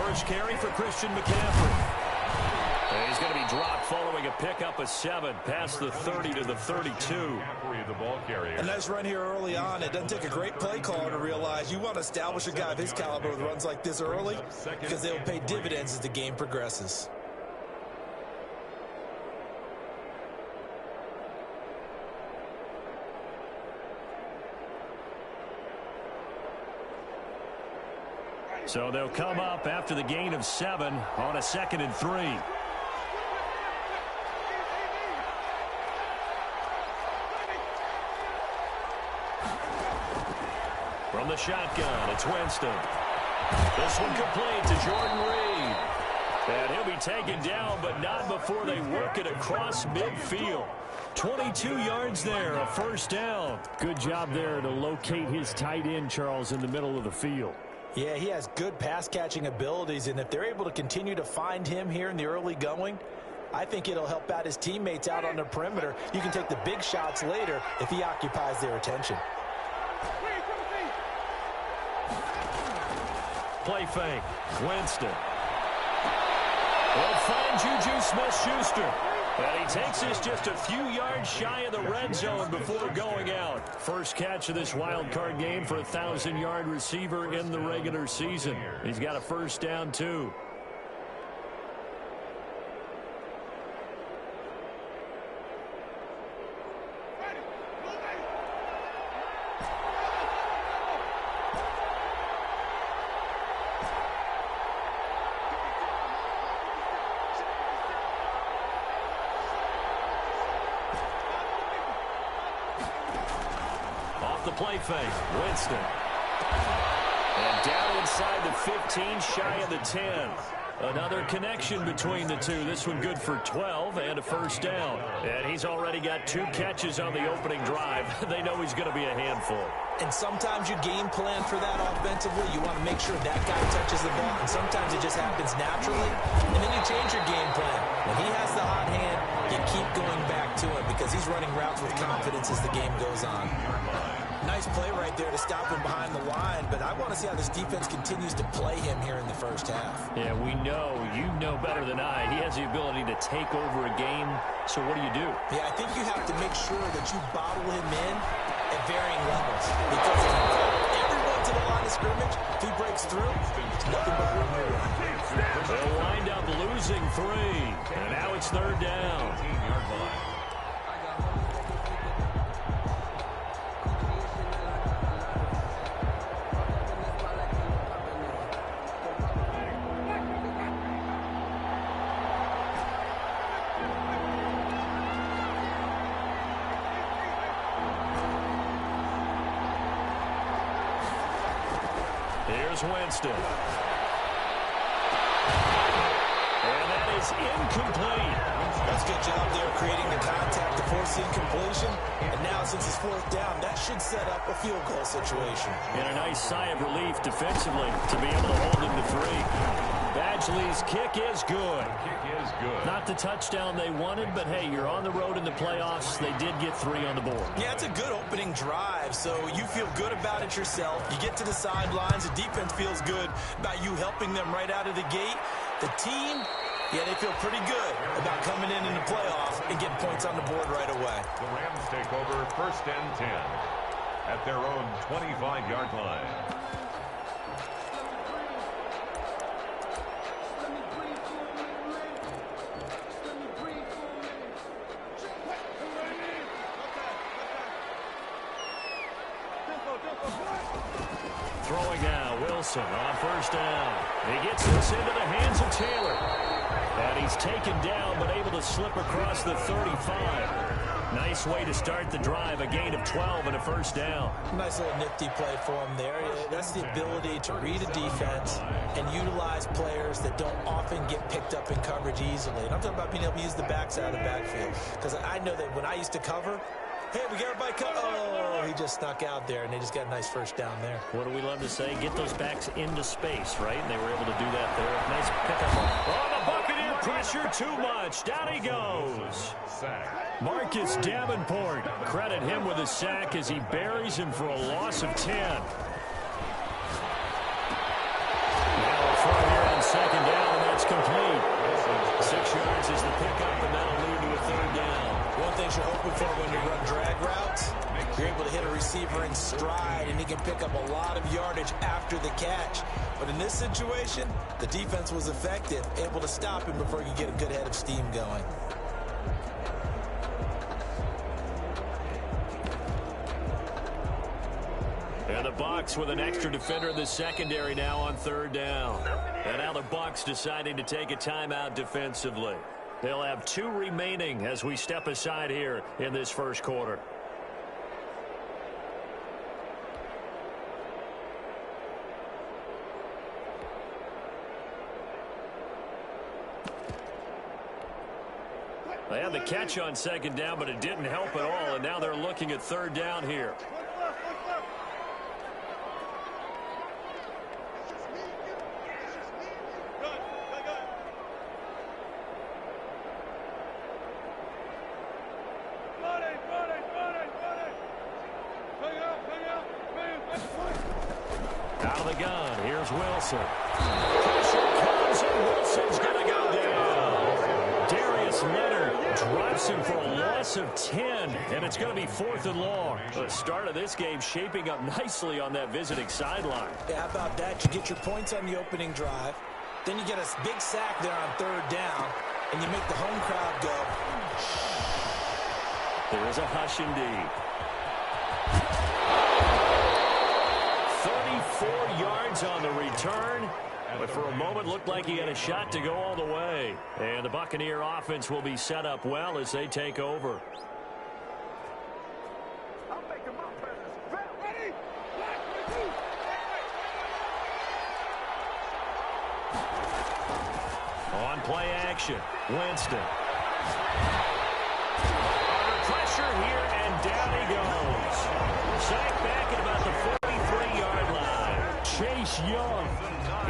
first carry for Christian McCaffrey. And he's going to be dropped following a pickup of 7 past the 30 to the 32. A nice run here early on. It doesn't take a great play caller to realize you want to establish a guy of his caliber with runs like this early because they will pay dividends as the game progresses. So they'll come up after the gain of 7 on a 2nd and 3. From the shotgun, it's Winston. This one complete to Jordan Reed. And he'll be taken down, but not before they work it across midfield. 22 yards there, a first down. Good job there to locate his tight end, Charles, in the middle of the field. Yeah, he has good pass-catching abilities, and if they're able to continue to find him here in the early going, I think it'll help out his teammates out on the perimeter. You can take the big shots later if he occupies their attention. Play fake. Winston. Will find Juju Smith-Schuster. And he takes this just a few yards shy of the red zone before going out. First catch of this wild card game for a 1,000-yard receiver in the regular season. He's got a first down, too. Play fake. Winston. And down inside the 15, shy of the 10. Another connection between the two. This one good for 12 and a first down. And he's already got 2 catches on the opening drive. They know he's going to be a handful. And sometimes you game plan for that offensively. You want to make sure that guy touches the ball. And sometimes it just happens naturally. And then you change your game plan. When he has the hot hand, you keep going back to him because he's running routes with confidence as the game goes on. Nice play right there to stop him behind the line, but I want to see how this defense continues to play him here in the first half. Yeah, we know, you know better than I, he has the ability to take over a game, so what do you do? Yeah, I think you have to make sure that you bottle him in at varying levels, because if you follow everyone to the line of scrimmage, if he breaks through, it's nothing but room to run. They'll wind up losing 3, and now it's 3rd down. Here's Winston. And that is incomplete. That's a good job there creating the contact to force the incompletion. And now since it's 4th down, that should set up a field goal situation. And a nice sigh of relief defensively to be able to hold him to 3. Badgley's kick is good. Not the touchdown they wanted, but hey, you're on the road in the playoffs. They did get 3 on the board. Yeah, it's a good opening drive, so you feel good about it yourself. You get to the sidelines, the defense feels good about you helping them right out of the gate. The team, yeah, they feel pretty good about coming in the playoffs and getting points on the board right away. The Rams take over 1st and 10 at their own 25-yard line. Throwing now, Wilson on 1st down. He gets this into the hands of Taylor. And he's taken down, but able to slip across the 35. Nice way to start the drive, a gain of 12 and a 1st down. Nice little nifty play for him there. That's the ability to read a defense and utilize players that don't often get picked up in coverage easily. And I'm talking about being able to use the backs out of the backfield. Because I know that when I used to cover, hey, we got everybody covered. Oh, he just snuck out there, and they just got a nice 1st down there. What do we love to say? Get those backs into space, right? And they were able to do that there. Nice pickup. Oh, the Buccaneer pressure too much. Down he goes. Marcus Davenport. Credit him with a sack as he buries him for a loss of 10. Now from here on second down, and that's complete. 6 yards is the pickup, and that'll lead to a third down. One thing you're hoping for when you run drag routes, you're able to hit a receiver in stride, and he can pick up a lot of yardage after the catch. But in this situation, the defense was effective, able to stop him before he could get a good head of steam going. And the Bucs with an extra defender in the secondary now on third down. And now the Bucs deciding to take a timeout defensively. They'll have 2 remaining as we step aside here in this first quarter. They had the catch on second down, but it didn't help at all, and now they're looking at third down here. Out of the gun, here's Wilson. Pressure comes, and Wilson's going to go down. Darius Leonard drops him for a loss of 10, and it's going to be 4th and long. The start of this game shaping up nicely on that visiting sideline. Yeah, how about that? You get your points on the opening drive, then you get a big sack there on third down, and you make the home crowd go. There is a hush indeed. 34 yards on the return, but for a moment looked like he had a shot to go all the way. And the Buccaneer offense will be set up well as they take over. On play action, Winston. Under pressure here, and down he goes. Sacked back at about the 43-yard line. Chase Young,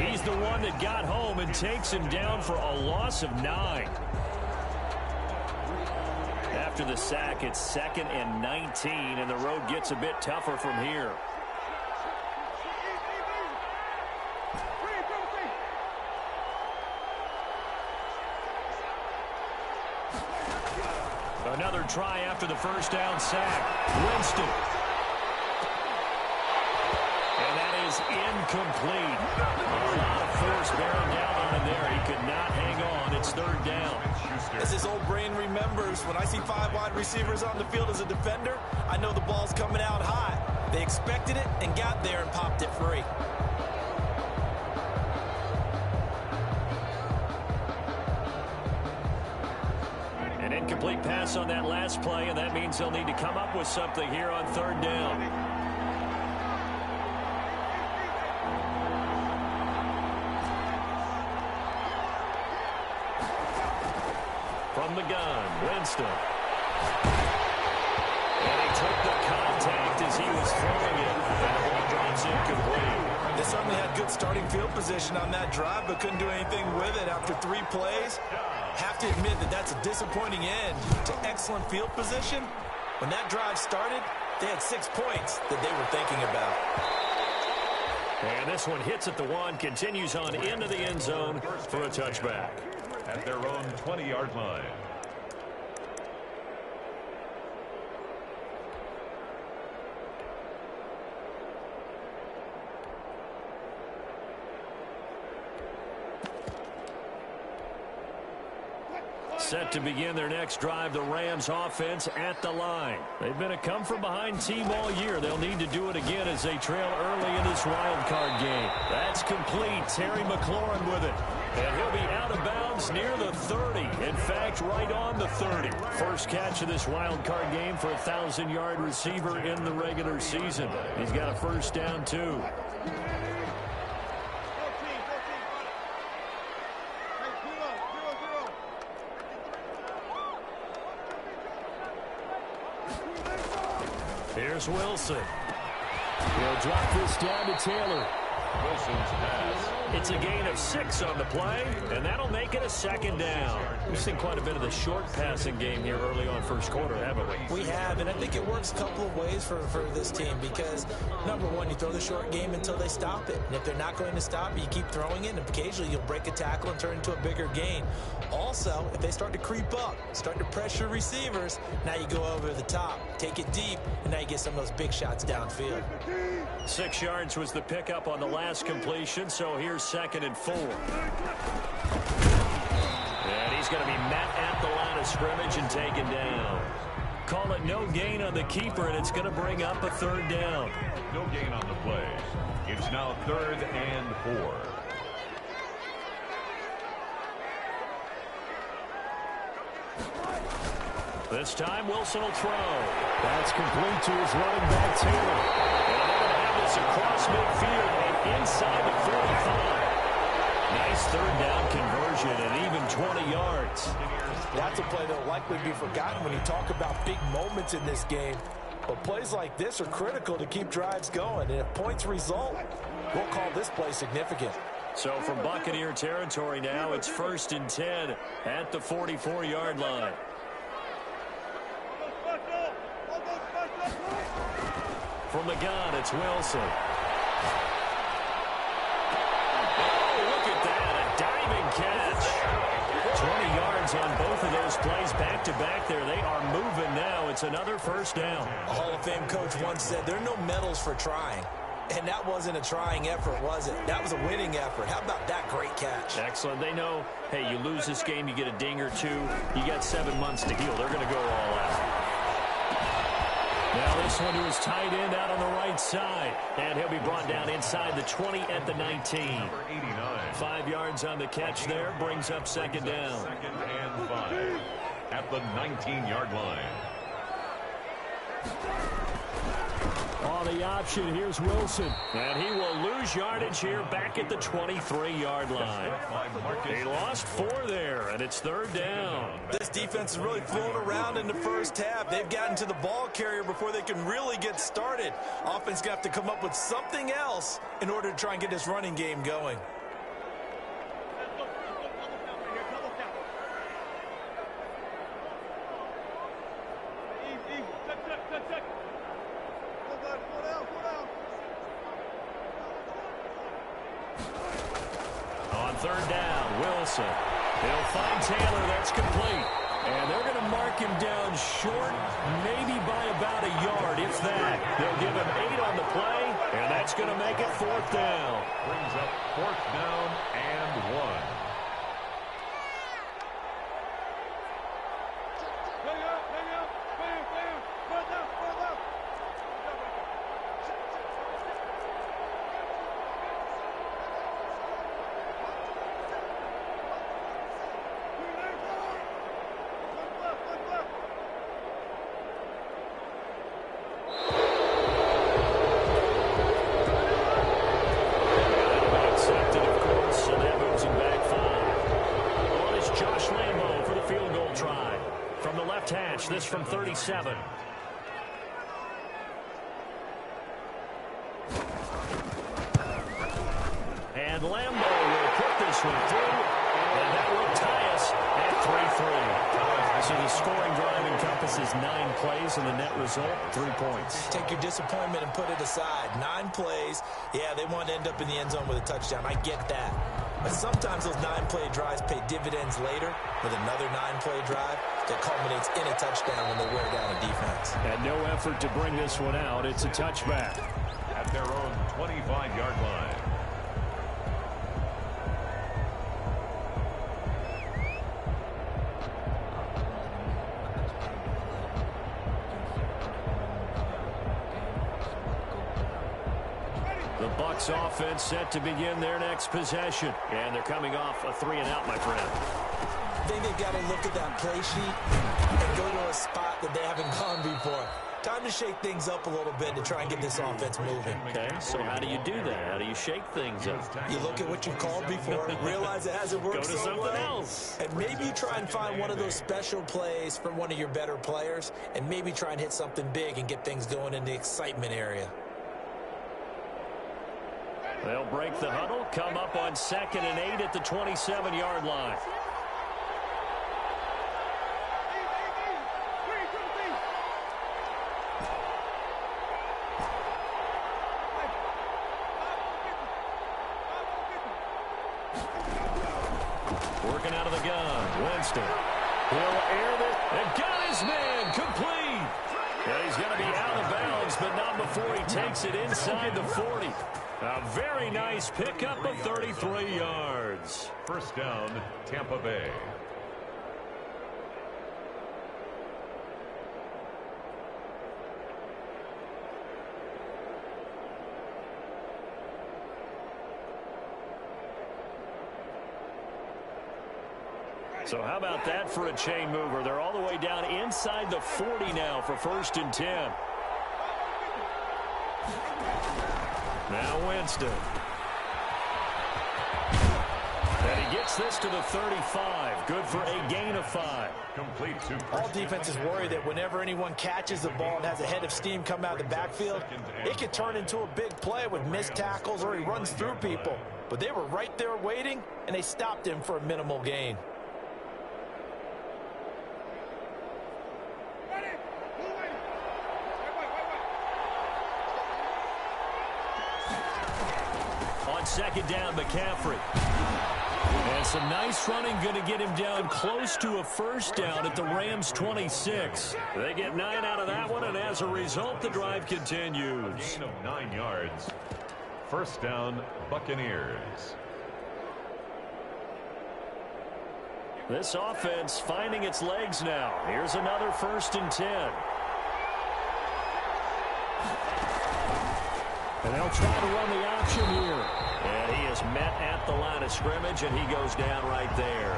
he's the one that got home and takes him down for a loss of 9. After the sack, it's 2nd and 19, and the road gets a bit tougher from here. Another try after the first down sack. Winston. And that is incomplete. A lot of force bearing down on him there. He could not hang on. It's third down. As his old brain remembers, when I see 5 wide receivers on the field as a defender, I know the ball's coming out high. They expected it and got there and popped it free. An incomplete pass on that last play, and that means they'll need to come up with something here on third down. From the gun, Winston. And he took the contact as he was throwing it, and the ball drops incomplete. They certainly had good starting field position on that drive, but couldn't do anything with it after 3 plays. Have to admit that that's a disappointing end to excellent field position. When that drive started, they had 6 points that they were thinking about. And this one hits at the 1, continues on into the end zone for a touchback. At their own 20-yard line. Set to begin their next drive, the Rams offense at the line. They've been a come-from-behind team all year. They'll need to do it again as they trail early in this wild card game. That's complete. Terry McLaurin with it. And he'll be out of bounds near the 30. In fact, right on the 30. First catch of this wild card game for a 1,000-yard receiver in the regular season. He's got a first down, too. Here's Wilson. He'll drop this down to Taylor. Wilson's pass. It's a gain of 6 on the play, and that'll make it a second down. We've seen quite a bit of the short passing game here early on first quarter, haven't we? We have, and I think it works a couple of ways for this team because, number one, you throw the short game until they stop it. And if they're not going to stop it, you keep throwing it, and occasionally you'll break a tackle and turn into a bigger gain. Also, if they start to creep up, start to pressure receivers, now you go over the top, take it deep, and now you get some of those big shots downfield. 6 yards was the pickup on the last completion, so here's 2nd and 4. And he's going to be met at the line of scrimmage and taken down. Call it no gain on the keeper, and it's going to bring up a 3rd down. No gain on the play. It's now 3rd and 4. This time, Wilson will throw. That's complete to his running back, Taylor. And they're going to have this across midfield and inside the 45. Nice 3rd down conversion and even 20 yards. That's a play that will likely be forgotten when you talk about big moments in this game. But plays like this are critical to keep drives going. And if points result, we'll call this play significant. So from Buccaneer territory now, it's 1st and 10 at the 44-yard line. From the gun, it's Wilson. Oh, look at that, a diving catch. 20 yards on both of those plays back-to-back there. They are moving now. It's another 1st down. A Hall of Fame coach once said, there are no medals for trying. And that wasn't a trying effort, was it? That was a winning effort. How about that great catch? Excellent. They know, hey, you lose this game, you get a ding or two. You got 7 months to heal. They're going to go all out. Now this one to his tight end out on the right side. And he'll be brought down inside the 20 at the 19. 89. 5 yards on the catch there. Brings up 2nd down. 2nd and 5 at the 19-yard line. On the option, here's Wilson. And he will lose yardage here back at the 23-yard line. He lost 4 there, and it's 3rd down. This defense is really fooling around in the first half. They've gotten to the ball carrier before they can really get started. Offense going to have to come up with something else in order to try and get this running game going. On 3rd down, Wilson. He'll find Taylor. That's complete. And they're going to mark him down short, maybe by about a yard, if that. They'll give him 8 on the play, and that's going to make it 4th down. Brings up 4th down and 1. This from 37. And Lambeau will put this one through, and that will tie us at 3-3. So the scoring drive encompasses 9 plays, and the net result, 3 points. Take your disappointment and put it aside. 9 plays. Yeah, they want to end up in the end zone with a touchdown. I get that. But sometimes those 9-play drives pay dividends later with another 9-play drive that culminates in a touchdown when they wear down a defense. And no effort to bring this one out. It's a touchback. At their own 25-yard line. The Bucs offense set to begin their next possession. And they're coming off a 3-and-out, my friend. I think they've got to look at that play sheet and go to a spot that they haven't gone before. Time to shake things up a little bit to try and get this offense moving. Okay, so how do you do that? How do you shake things up? You look at what you've called before, realize it hasn't worked Go to so something well, else. and maybe you try and find one of those special plays from one of your better players, and maybe try and hit something big and get things going in the excitement area. They'll break the huddle, come up on 2nd and 8 at the 27-yard line. Working out of the gun, Winston. He'll air this and got his man complete. And he's going to be out of bounds, but not before he takes it inside the 40. A very nice pickup of 33 yards. First down, Tampa Bay. So how about that for a chain mover? They're all the way down inside the 40 now for 1st and 10. Now Winston. And he gets this to the 35. Good for a gain of 5. Complete to all defenses worry that whenever anyone catches the ball and has a head of steam come out of the backfield, it can turn into a big play with missed tackles or he runs through people. But they were right there waiting, and they stopped him for a minimal gain. On 2nd down, McCaffrey. And some nice running, going to get him down close to a 1st down at the Rams' 26. They get 9 out of that one, and as a result, the drive continues. Gain of 9 yards. First down, Buccaneers. This offense finding its legs now. Here's another 1st and 10. And they'll try to run the option here. And he is met at the line of scrimmage, and he goes down right there.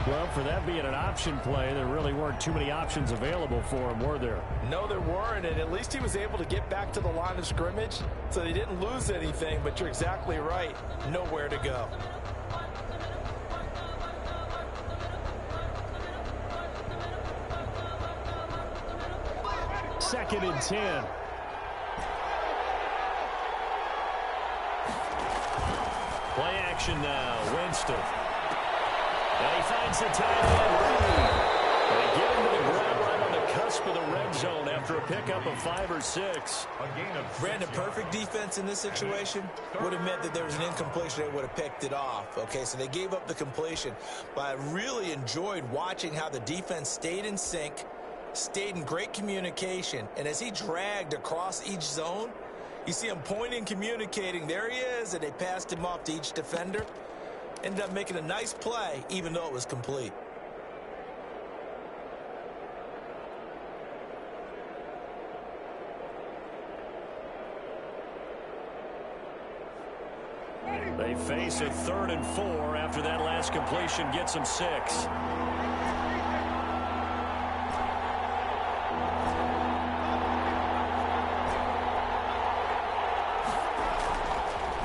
Well, for that being an option play, there really weren't too many options available for him, were there? No, there weren't, and at least he was able to get back to the line of scrimmage, so they didn't lose anything, but you're exactly right. Nowhere to go. Second and 10. Play action now. Winston. And he finds the tight end. They get him to the ground right on the cusp of the red zone after a pickup of 5 or 6. A gain of Brandon, perfect defense in this situation would have meant that there was an incompletion. They would have picked it off. Okay, so they gave up the completion. But I really enjoyed watching how the defense stayed in sync, stayed in great communication. And as he dragged across each zone, you see him pointing, communicating. There he is, and they passed him off to each defender. Ended up making a nice play, even though it was complete. They face a 3rd and 4 after that last completion gets them 6.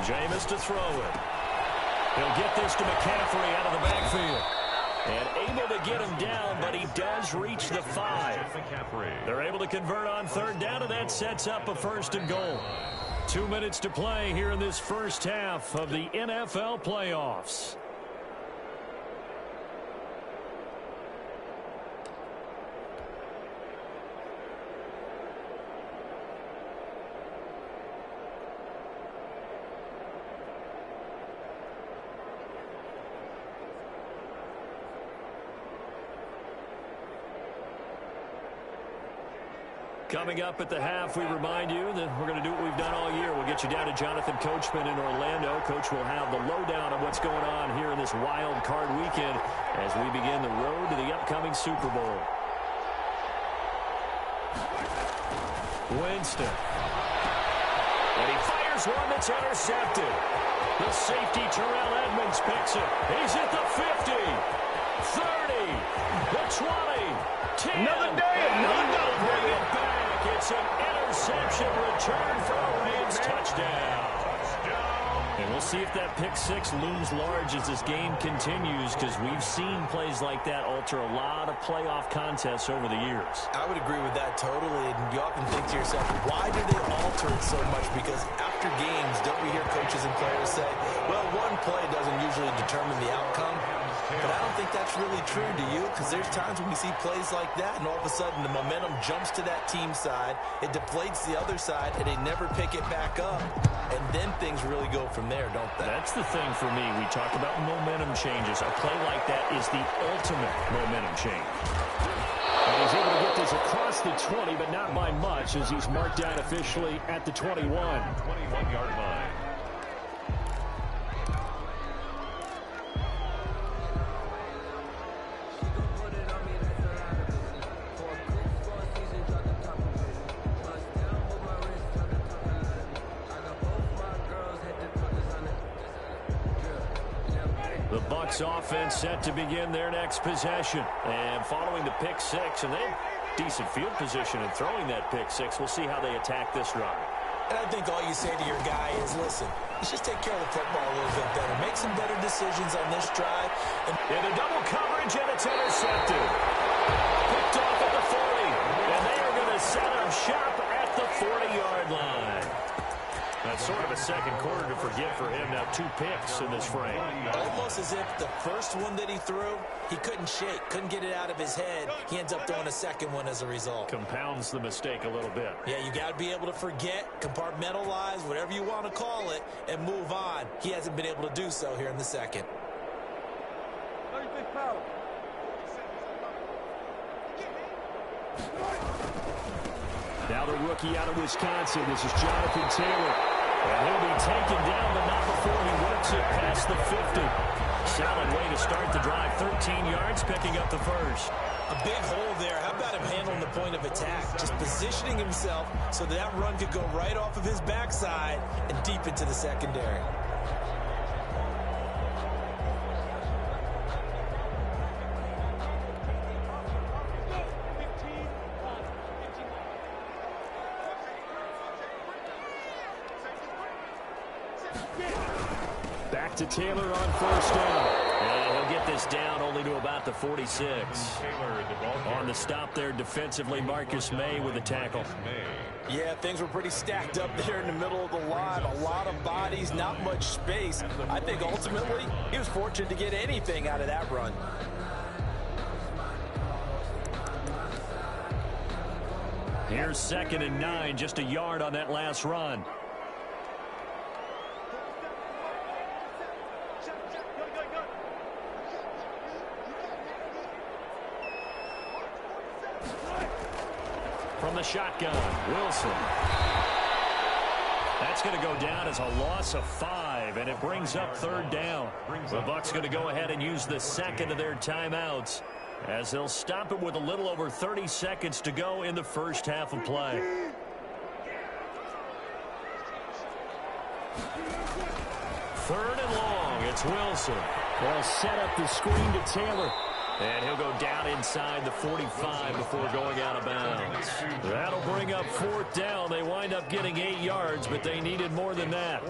Jameis to throw it. He'll get this to McCaffrey out of the backfield. And able to get him down, but he does reach the 5. They're able to convert on 3rd down, and that sets up a 1st and goal. 2 minutes to play here in this first half of the NFL playoffs. Coming up at the half, we remind you that we're going to do what we've done all year. We'll get you down to Jonathan Coachman in Orlando. Coach will have the lowdown of what's going on here in this wild card weekend as we begin the road to the upcoming Super Bowl. Winston. And he fires one that's intercepted. The safety, Terrell Edmonds, picks it. He's at the 50, 30, the 20, 10. Another day, another bring it back. It's an interception return for a Rams touchdown. And we'll see if that pick 6 looms large as this game continues, because we've seen plays like that alter a lot of playoff contests over the years. I would agree with that totally. And you often think to yourself, why do they alter it so much? Because after after games, don't we hear coaches and players say, well, one play doesn't usually determine the outcome? But I don't think that's really true, do you? Because there's times when we see plays like that, and all of a sudden the momentum jumps to that team side, it deflates the other side, and they never pick it back up. And then things really go from there, don't they? That's the thing for me. We talk about momentum changes. A play like that is the ultimate momentum change. And he's able to get this across the 20, but not by much, as he's marked down officially at the 21. 21-yard line. The Bucs offense set to begin their next possession. And following the pick six, and they have decent field position in throwing that pick six. We'll see how they attack this run. And I think all you say to your guy is, listen, let's just take care of the football a little bit better. Make some better decisions on this drive. And into double coverage, and it's intercepted. Picked off at the 40. And they are going to set up shop at the 40-yard line. That's sort of a second quarter to forget for him. Now 2 picks in this frame. Almost as if the first one that he threw, he couldn't shake, couldn't get it out of his head. He ends up throwing a second one as a result. Compounds the mistake a little bit. Yeah, you got to be able to forget, compartmentalize, whatever you want to call it, and move on. He hasn't been able to do so here in the second. Now the rookie out of Wisconsin. This is Jonathan Taylor. And he'll be taken down, but not before he works it past the 50. Solid way to start the drive. 13 yards, picking up the first. A big hole there. How about him handling the point of attack? Just positioning himself so that run could go right off of his backside and deep into the secondary. Back to Taylor on first down. And he'll get this down only to about the 46. On the stop there defensively, Marcus May with a tackle. Yeah, things were pretty stacked up there in the middle of the line. A lot of bodies, not much space. I think ultimately he was fortunate to get anything out of that run. Here's 2nd and 9, just a yard on that last run. From the shotgun, Wilson. That's going to go down as a loss of 5, and it brings up 3rd down. The Bucs going to go ahead and use the second of their timeouts, as they'll stop it with a little over 30 seconds to go in the first half of play. Third and long, it's Wilson. They'll set up the screen to Taylor. And he'll go down inside the 45 before going out of bounds. That'll bring up 4th down. They wind up getting 8 yards, but they needed more than that.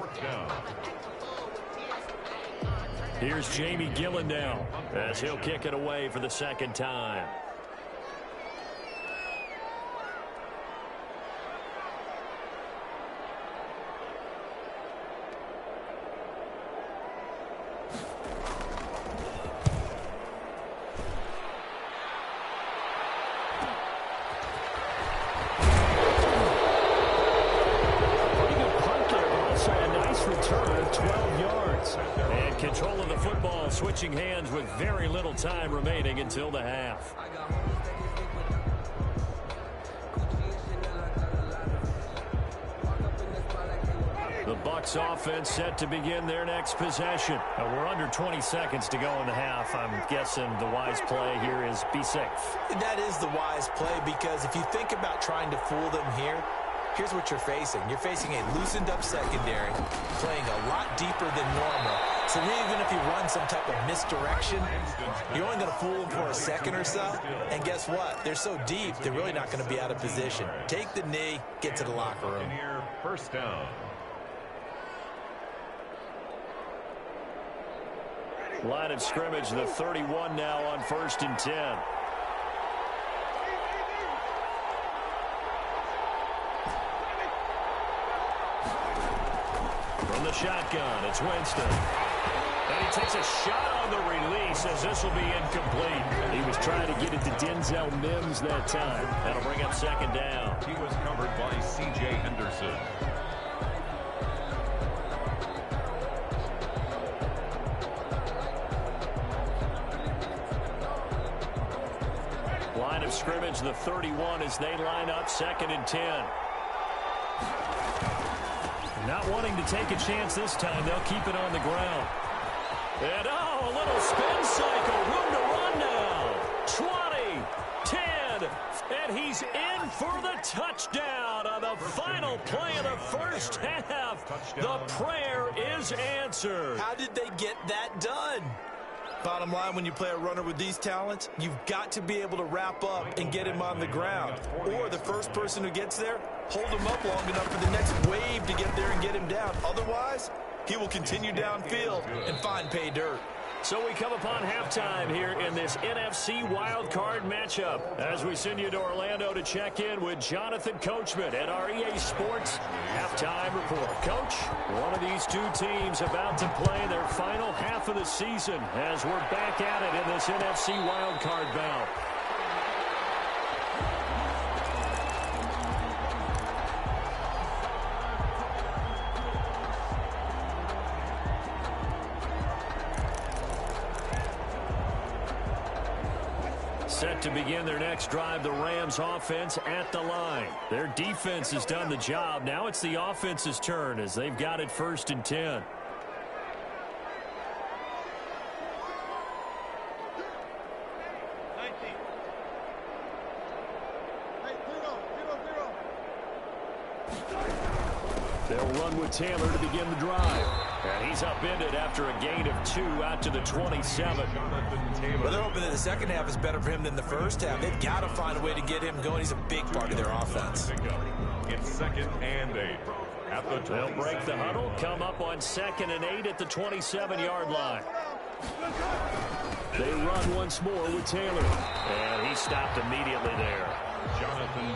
Here's Jamie Gillen now, as he'll kick it away for the 2nd time. Control of the football, switching hands with very little time remaining until the half. The Bucs offense set to begin their next possession. Now we're under 20 seconds to go in the half. I'm guessing the wise play here is be safe. That is the wise play, because if you think about trying to fool them here, here's what you're facing. You're facing a loosened up secondary, playing a lot deeper than normal. So even if you run some type of misdirection, you're only going to fool them for a second or so. And guess what? They're so deep, they're really not going to be out of position. Take the knee, get to the locker room. First down. Line of scrimmage, the 31 now on 1st and 10. From the shotgun, it's Winston. And he takes a shot on the release as this will be incomplete. He was trying to get it to Denzel Mims that time. That'll bring up second down. He was covered by C.J. Henderson. Line of scrimmage, the 31 as they line up 2nd and 10. Not wanting to take a chance this time, they'll keep it on the ground. And a little spin cycle, room to run now. 20, 10, and he's in for the touchdown on the final play of the first half. The prayer is answered. How did they get that done? Bottom line, when you play a runner with these talents, you've got to be able to wrap up and get him on the ground. Or the first person who gets there, hold him up long enough for the next wave to get there and get him down. Otherwise, he will continue downfield and find pay dirt. So we come upon halftime here in this NFC wildcard matchup as we send you to Orlando to check in with Jonathan Coachman at our EA Sports Halftime Report. Coach, one of these two teams about to play their final half of the season as we're back at it in this NFC wildcard bout. Set to begin their next drive, the Rams offense at the line. Their defense has done the job. Now it's the offense's turn as they've got it 1st and 10. They'll run with Taylor to begin the drive. And he's upended after a gain of 2 out to the 27. Well, they're hoping that the second half is better for him than the first half. They've got to find a way to get him going. He's a big part of their offense. It's 2nd and 8. At the They'll break the huddle, come up on 2nd and 8 at the 27-yard line. They run once more with Taylor. And he stopped immediately there.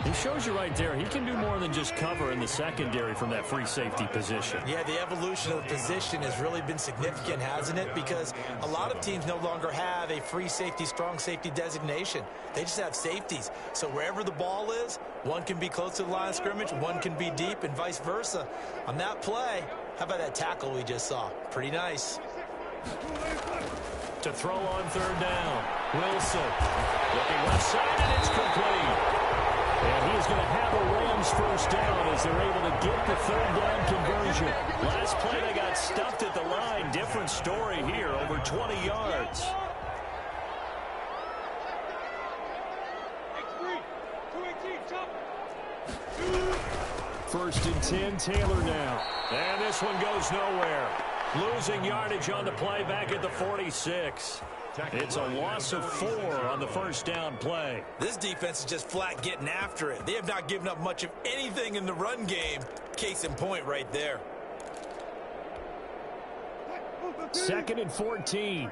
He shows you right there, he can do more than just cover in the secondary from that free safety position. Yeah, the evolution of the position has really been significant, hasn't it? Because a lot of teams no longer have a free safety, strong safety designation. They just have safeties. So wherever the ball is, one can be close to the line of scrimmage, one can be deep, and vice versa. On that play, how about that tackle we just saw? Pretty nice. To throw on 3rd down, Wilson looking left side, and it's complete. And he is going to have a Rams first down as they're able to get the 3rd down conversion. Last play, they got stuffed at the line. Different story here, over 20 yards. First and 10, Taylor now. And this one goes nowhere. Losing yardage on the play back at the 46. It's a loss of 4 on the first down play. This defense is just flat getting after it. They have not given up much of anything in the run game. Case in point right there. 2nd and 14.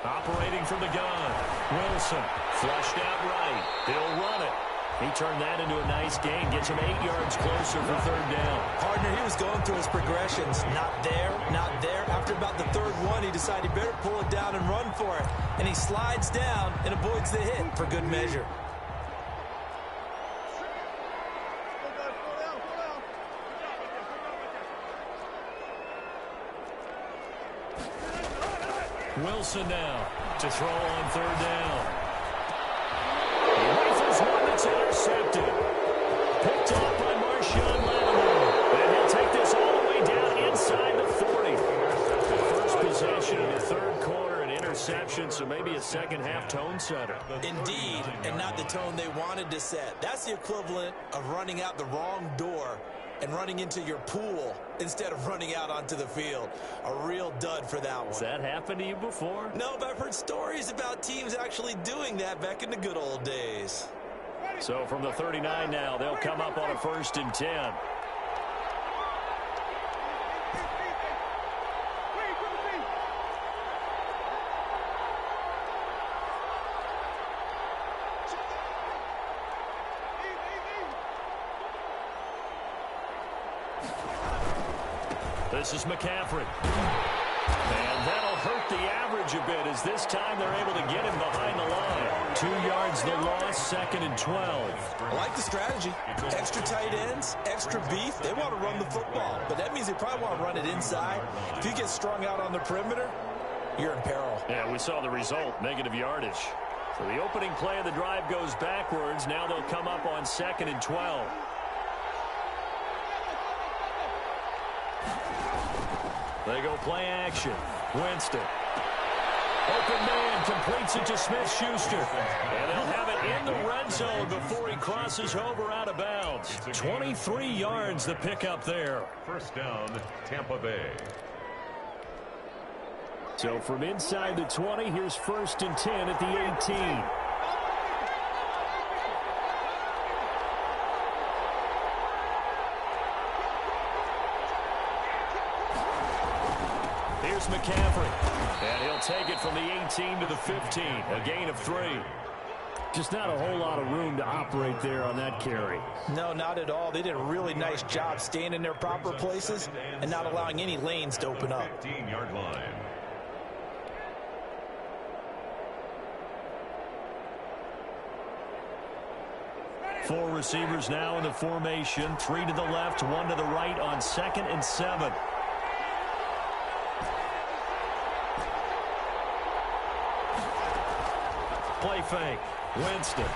Operating from the gun, Wilson flushed out right. He'll run it. He turned that into a nice gain, gets him 8 yards closer for 3rd down. Partner, he was going through his progressions. Not there, not there. After about the 3rd one, he decided he better pull it down and run for it. And he slides down and avoids the hit for good measure. Wilson now to throw on 3rd down. He rifles one that's intercepted. Picked off by Marshawn Lattimore. And he'll take this all the way down inside the 40. First possession of the 3rd quarter, an interception, so maybe a second half tone setter. Indeed, and not the tone they wanted to set. That's the equivalent of running out the wrong door and running into your pool instead of running out onto the field. A real dud for that one. Has that happened to you before? No, but I've heard stories about teams actually doing that back in the good old days. So from the 39 now, they'll come up on a 1st and 10. This is McCaffrey. And that'll hurt the average a bit as this time they're able to get him behind the line. 2 yards the loss, 2nd and 12. I like the strategy. Extra tight ends, extra beef. They want to run the football, but that means they probably want to run it inside. If you get strung out on the perimeter, you're in peril. Yeah, we saw the result, negative yardage. So the opening play of the drive goes backwards. Now they'll come up on 2nd and 12. They go play action. Winston. Open man completes it to Smith-Schuster. And they'll have it in the red zone before he crosses over out of bounds. 23 yards the pickup there. 1st down, Tampa Bay. So from inside the 20, here's 1st and 10 at the 18. Here's McCaffrey. And he'll take it from the 18 to the 15. A gain of 3. Just not a whole lot of room to operate there on that carry. No, not at all. They did a really nice job staying in their proper places and not allowing any lanes to open up. 15-yard line. Four receivers now in the formation. 3 to the left, 1 to the right on 2nd and 7. Play fake. Winston. And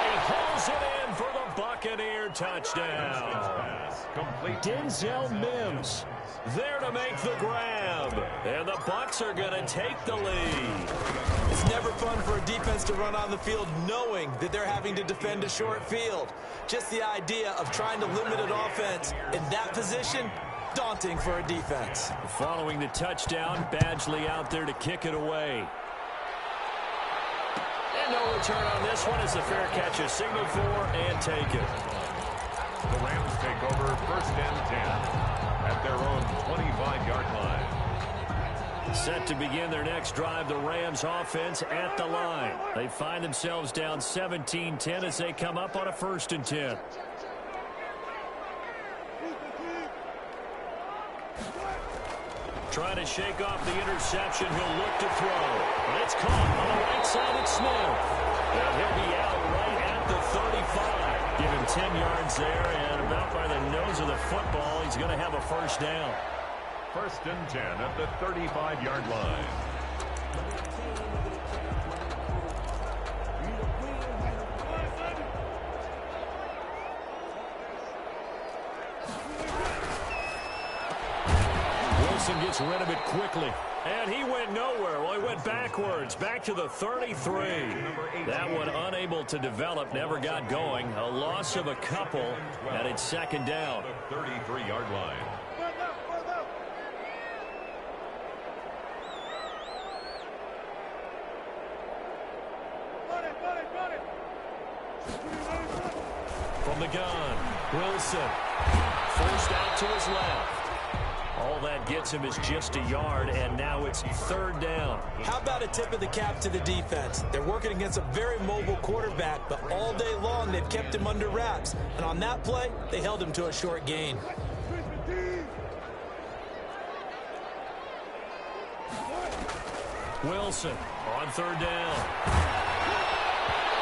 he hauls it in for the Buccaneer touchdown. Denzel Mims there to make the grab. And the Bucs are going to take the lead. It's never fun for a defense to run on the field knowing that they're having to defend a short field. Just the idea of trying to limit an offense in that position, daunting for a defense. Following the touchdown, Badgley out there to kick it away. And no return on this one as the fair catch is signaled for and taken. The Rams take over 1st and 10 at their own 25-yard line. Set to begin their next drive, the Rams offense at the line. They find themselves down 17-10 as they come up on a 1st and 10. Trying to shake off the interception. He'll look to throw. And it's caught on the right side at Smith. And he'll be out right at the 35. Give him 10 yards there, and about by the nose of the football, he's going to have a 1st down. 1st and 10 at the 35-yard line. Wilson gets rid of it quickly. And he went nowhere. Well, he went backwards, back to the 33. That one unable to develop, never got going. A loss of a couple, and it's 2nd down. 33-yard line. From the gun, Wilson. Forced out to his left. All that gets him is just a yard, and now it's 3rd down. How about a tip of the cap to the defense? They're working against a very mobile quarterback, but all day long they've kept him under wraps. And on that play, they held him to a short gain. Wilson on 3rd down.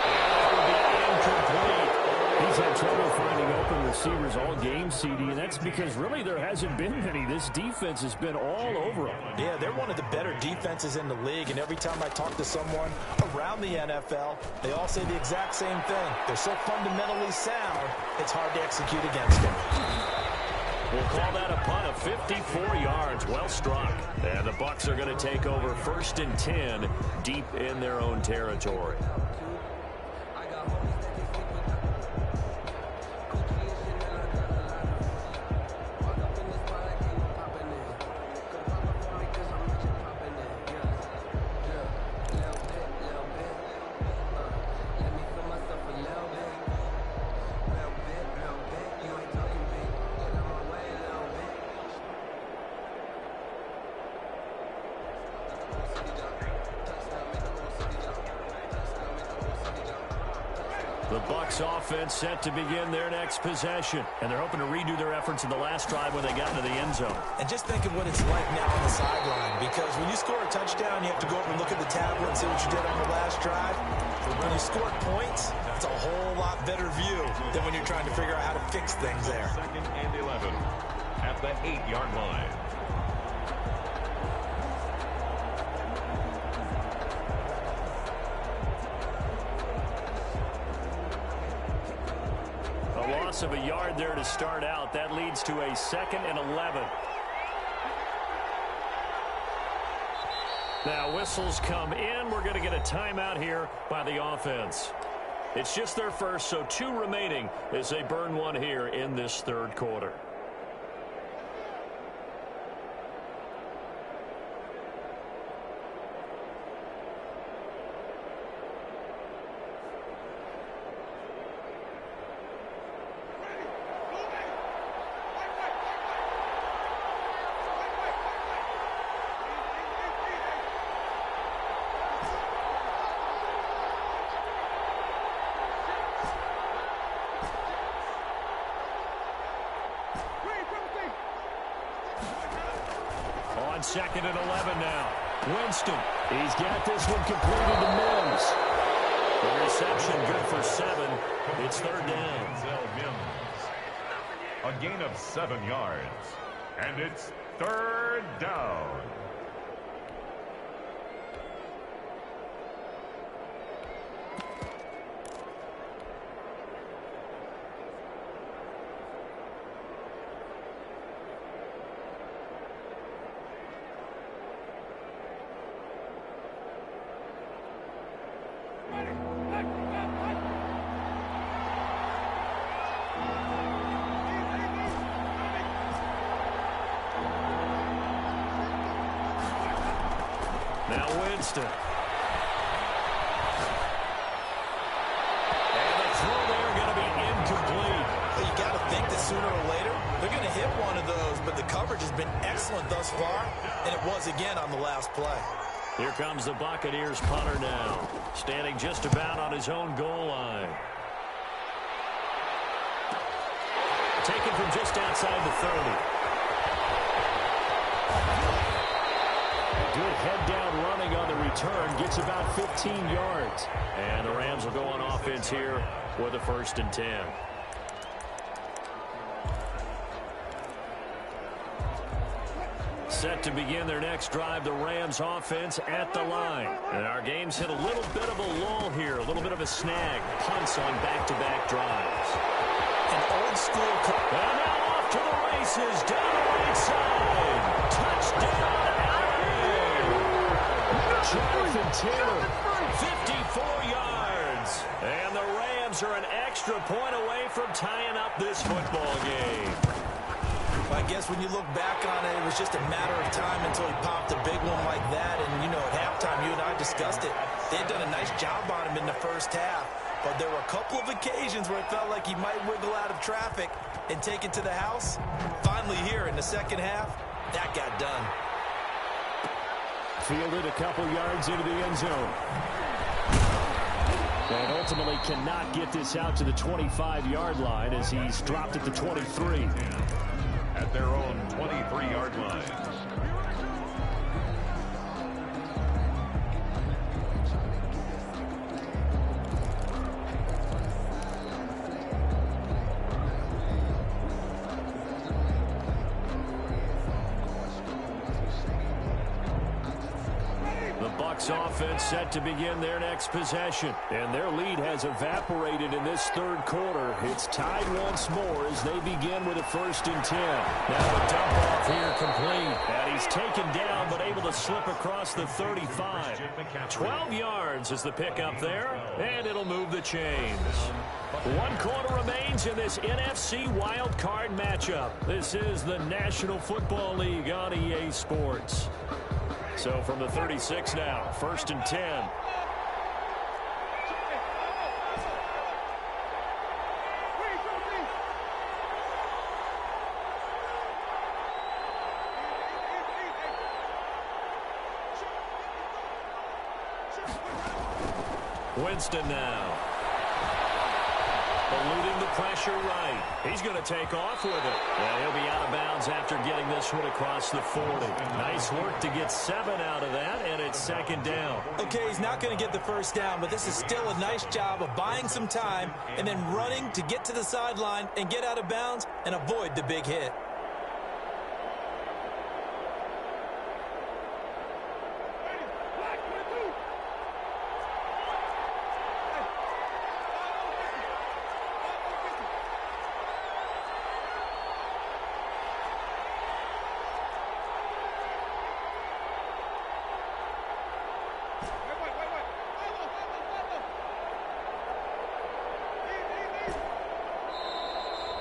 And incomplete. He's had trouble finding open receivers all game, CD, and that's because really there hasn't been many. This defense has been all over them. Yeah, they're one of the better defenses in the league, and every time I talk to someone around the NFL, they all say the exact same thing. They're so fundamentally sound, it's hard to execute against them. We'll call that a punt of 54 yards. Well struck. And the Bucs are going to take over 1st and 10 deep in their own territory. The Bucs offense set to begin their next possession. And they're hoping to redo their efforts in the last drive when they got into the end zone. And just think of what it's like now on the sideline. Because when you score a touchdown, you have to go over and look at the tablet and see what you did on the last drive. But when you score points, it's a whole lot better view than when you're trying to figure out how to fix things there. 2nd and 11 at the 8-yard line. Loss of a yard there to start out. That leads to a 2nd and 11. Now whistles come in. We're going to get a timeout here by the offense. It's just their first, so 2 remaining as they burn one here in this 3rd quarter. On 2nd and 11 now. Winston. He's got this one completed to Mims. The reception good for 7. It's 3rd down. A gain of 7 yards. And it's 3rd down. Now Winston. And the throw there going to be incomplete. You got to think that sooner or later, they're going to hit one of those, but the coverage has been excellent thus far, and it was again on the last play. Here comes the Buccaneers punter now, standing just about on his own goal line. Taken from just outside the 30. Good head-down running on the return. Gets about 15 yards. And the Rams will go on offense here with a 1st and 10. Set to begin their next drive, the Rams offense at the line. And our game's hit a little bit of a lull here, a little bit of a snag. Punts on back-to-back drives. An old school. And now off to the races, down the right side. Touchdown, Jonathan Taylor, 54 yards. And the Rams are an extra point away from tying up this football game. I guess when you look back on it, it was just a matter of time until he popped a big one like that. And, you know, at halftime, you and I discussed it. They had done a nice job on him in the first half. But there were a couple of occasions where it felt like he might wiggle out of traffic and take it to the house. Finally here in the second half, that got done. Fielded a couple yards into the end zone. And ultimately cannot get this out to the 25-yard line as he's dropped at the 23. At their own 23-yard line. Offense set to begin their next possession. And their lead has evaporated in this 3rd quarter. It's tied once more as they begin with a 1st and 10. Now a dump off here complete. And he's taken down but able to slip across the 35. 12 yards is the pickup there. And it'll move the chains. 1 quarter remains in this NFC wild card matchup. This is the National Football League on EA Sports. So from the 36 now, 1st and 10. Winston now. pressure right. He's going to take off with it. And he'll be out of bounds after getting this one across the 40. Nice work to get 7 out of that, and it's second down. Okay, he's not going to get the first down, but this is still a nice job of buying some time and then running to get to the sideline and get out of bounds and avoid the big hit.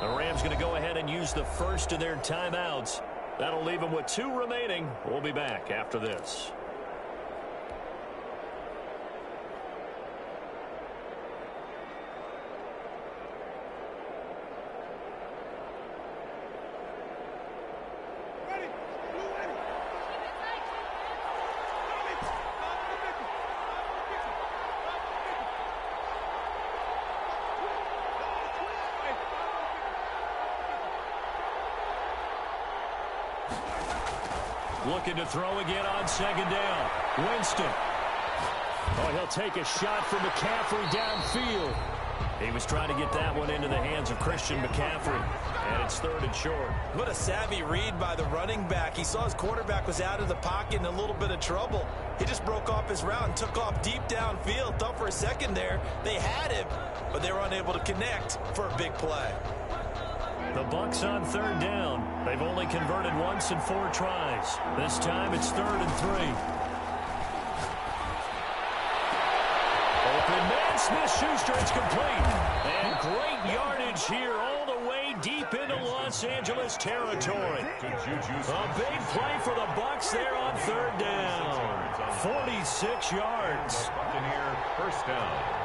The Rams going to go ahead and use the first of their timeouts. That'll leave them with 2 remaining. We'll be back after this. Looking to throw again on second down. Winston. Oh, he'll take a shot from McCaffrey downfield. He was trying to get that one into the hands of Christian McCaffrey. And it's 3rd and short. What a savvy read by the running back. He saw his quarterback was out of the pocket in a little bit of trouble. He just broke off his route and took off deep downfield. Thought for a second there they had him, but they were unable to connect for a big play. The Bucs on 3rd down. They've only converted once in 4 tries. This time it's 3rd and 3. Open man, Smith-Schuster, it's complete. And great yardage here all the way deep into Los Angeles territory. A big play for the Bucs there on 3rd down. 46 yards. Buccaneer first down.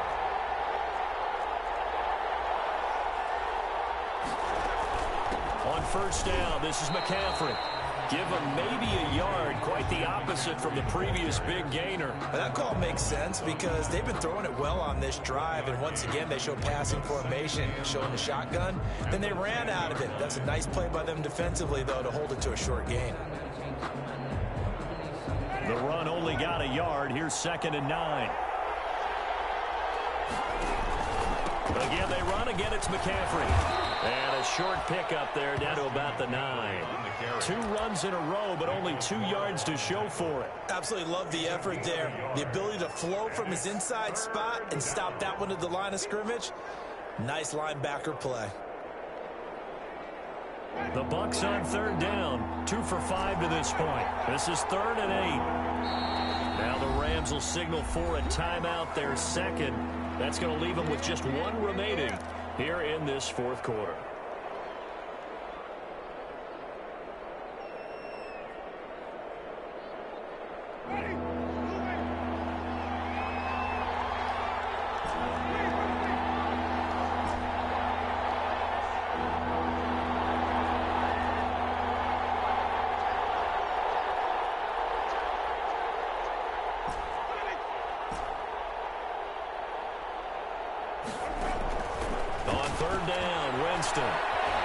On 1st down, this is McCaffrey. Give him maybe a yard, quite the opposite from the previous big gainer. That call makes sense because they've been throwing it well on this drive, and once again they show passing formation, showing the shotgun. Then they ran out of it. That's a nice play by them defensively, though, to hold it to a short gain. The run only got a yard. Here's 2nd and 9. Again, they run. Again, it's McCaffrey. And a short pickup there down to about the 9. 2 runs in a row, but only 2 yards to show for it. Absolutely love the effort there. The ability to flow from his inside spot and stop that one at the line of scrimmage. Nice linebacker play. The Bucs on 3rd down. 2 for 5 to this point. This is 3rd and 8. Now the Rams will signal for a timeout, their second. That's going to leave them with just 1 remaining here in this 4th quarter.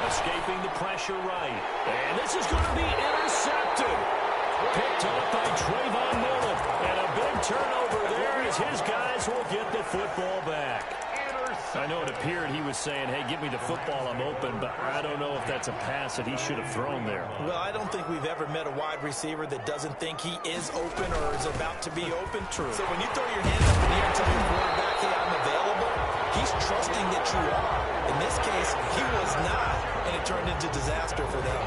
Escaping the pressure right. And this is going to be intercepted. Picked up by Trayvon Mullen. And a big turnover there as his guys will get the football back. I know it appeared he was saying, hey, give me the football, I'm open, but I don't know if that's a pass that he should have thrown there. Well, I don't think we've ever met a wide receiver that doesn't think he is open or is about to be open. True. So when you throw your hands up in the air and tell your quarterback, hey, I'm available, he's trusting that you are. In this case, he was not, and it turned into disaster for them.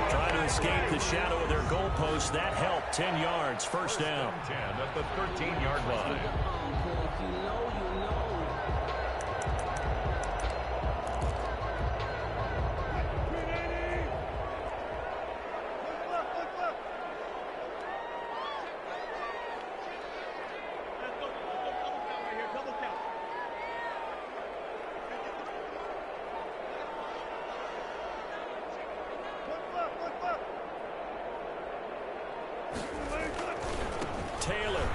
Trying to escape the shadow of their goalpost. That helped. 10 yards, first down. 10 at the 13-yard line. Taylor.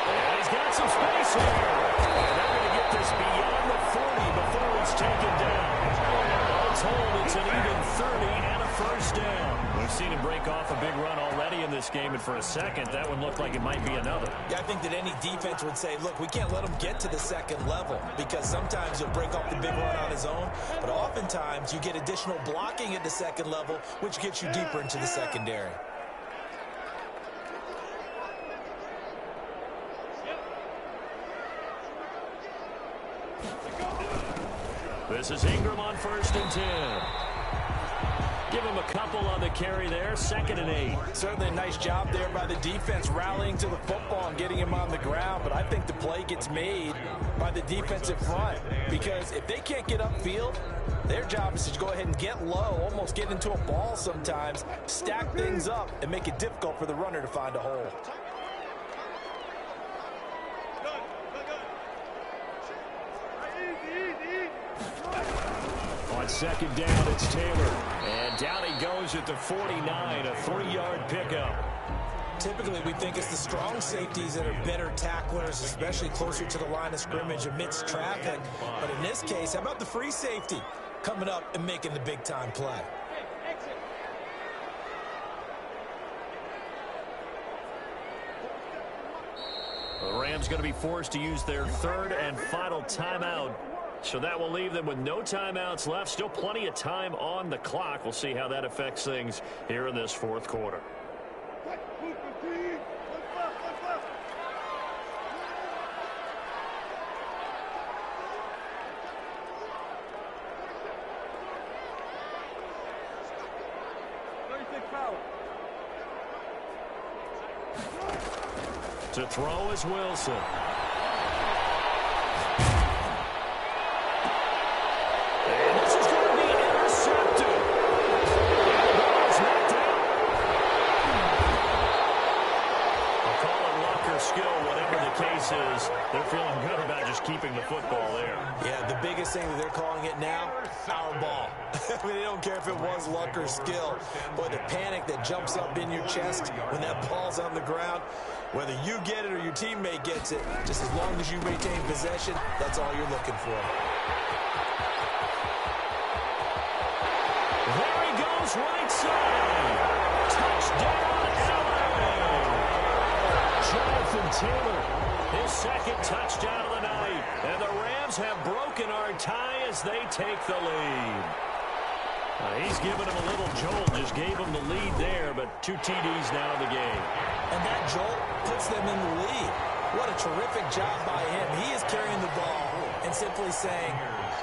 And he's got some space here. And they're going get this beyond the 40 before it's taken down. All told, it's an even 30 and a first down. We've seen him break off a big run already in this game, and for a second, that one looked like it might be another. Yeah, I think that any defense would say, look, we can't let him get to the second level, because sometimes he'll break off the big run on his own, but oftentimes you get additional blocking at the second level, which gets you deeper into the secondary. This is Ingram on 1st and 10. Give him a couple on the carry there, 2nd and 8. Certainly a nice job there by the defense rallying to the football and getting him on the ground, but I think the play gets made by the defensive front, because if they can't get upfield, their job is to go ahead and get low, almost get into a ball sometimes, stack things up, and make it difficult for the runner to find a hole. On 2nd down, it's Taylor. And down he goes at the 49, a 3-yard pickup. Typically, we think it's the strong safeties that are better tacklers, especially closer to the line of scrimmage amidst traffic. But in this case, how about the free safety coming up and making the big-time play? The Rams going to be forced to use their 3rd and final timeout. So that will leave them with no timeouts left. Still plenty of time on the clock. We'll see how that affects things here in this 4th quarter. To throw is Wilson. They're feeling good about just keeping the football there. Yeah, the biggest thing that they're calling it now, our ball. I mean, they don't care if it was luck or skill. Boy, the panic that jumps up in your chest when that ball's on the ground, whether you get it or your teammate gets it, just as long as you maintain possession, that's all you're looking for. There he goes, right side. Touchdown, LA. Jonathan Taylor. His 2nd touchdown of the night. And the Rams have broken our tie as they take the lead. He's given him a little jolt. Just gave him the lead there, but 2 TDs now in the game. And that jolt puts them in the lead. What a terrific job by him. He is carrying the ball and simply saying,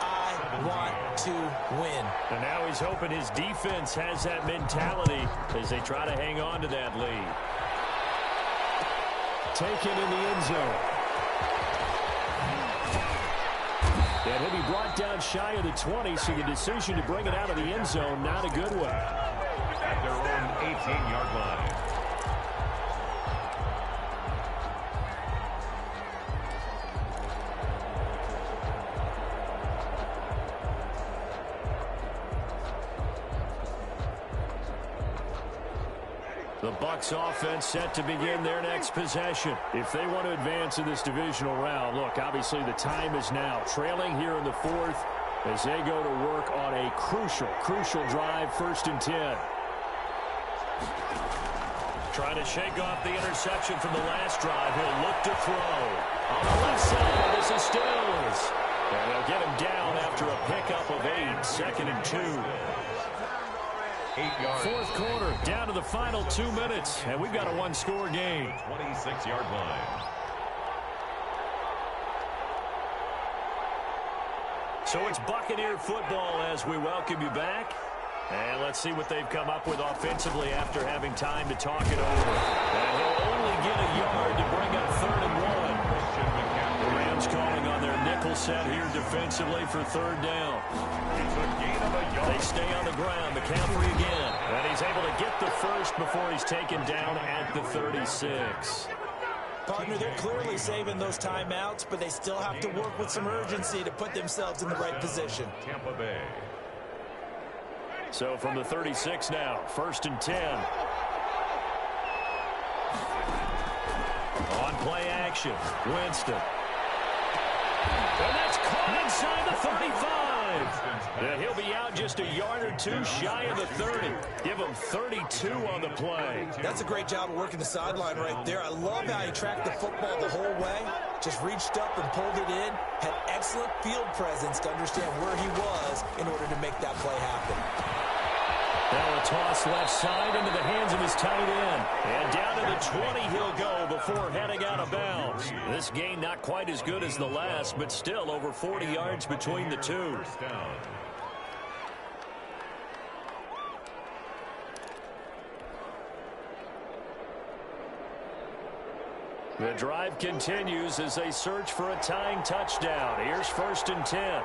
I want to win. And now he's hoping his defense has that mentality as they try to hang on to that lead. Taken in the end zone. And he'll be brought down shy of the 20, so the decision to bring it out of the end zone, not a good one. At their own 18-yard line. The Bucs offense set to begin their next possession. If they want to advance in this divisional round, look, obviously the time is now. Trailing here in the 4th as they go to work on a crucial drive, 1st and 10. Trying to shake off the interception from the last drive. He'll look to throw. On the left side, this is Stills. And they'll get him down after a pickup of 8, 2nd and 2. 8 yards. 4th quarter, down to the final 2 minutes, and we've got a 1-score game. 26-yard line. So it's Buccaneer football as we welcome you back. And let's see what they've come up with offensively after having time to talk it over. And he'll only get a yard to bring up 3rd and 1. The Rams calling on their nickel set here defensively for 3rd down. They stay on the ground. McCaffrey again. And he's able to get the first before he's taken down at the 36. Partner, they're clearly saving those timeouts, but they still have to work with some urgency to put themselves in the right position. Tampa Bay. So from the 36 now, 1st and 10. On play action, Winston. And that's caught inside the 35. And he'll be out just a yard or two shy of the 30. Give him 32 on the play. That's a great job of working the sideline right there. I love how he tracked the football the whole way. Just reached up and pulled it in. Had excellent field presence to understand where he was in order to make that play happen. Now a toss left side into the hands of his tight end. And down to the 20 he'll go before heading out of bounds. This game not quite as good as the last, but still over 40 yards between the two. First down. The drive continues as they search for a tying touchdown. Here's 1st and 10.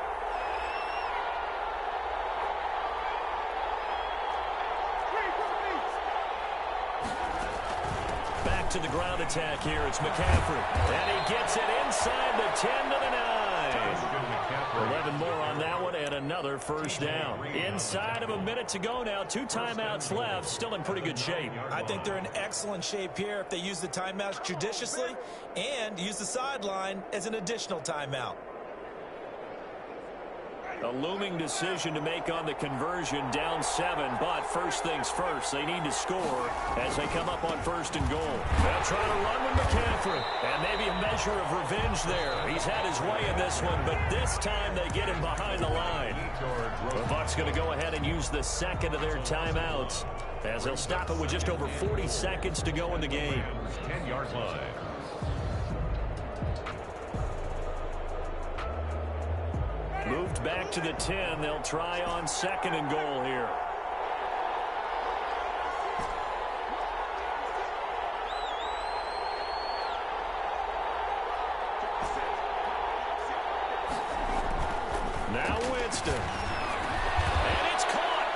Back to the ground attack here. It's McCaffrey. And he gets it inside the 10 to the 9. 11 more on that one and another first down. Inside of a minute to go now. 2 timeouts left. Still in pretty good shape. I think they're in excellent shape here if they use the timeouts judiciously and use the sideline as an additional timeout. A looming decision to make on the conversion, down 7, but first things first, they need to score as they come up on 1st and goal. They'll try to run with McCaffrey, and maybe a measure of revenge there. He's had his way in this one, but this time they get him behind the line. The Bucs going to go ahead and use the second of their timeouts as they'll stop it with just over 40 seconds to go in the game. 10-yard line. Moved back to the 10. They'll try on 2nd and goal here. Now Winston. And it's caught.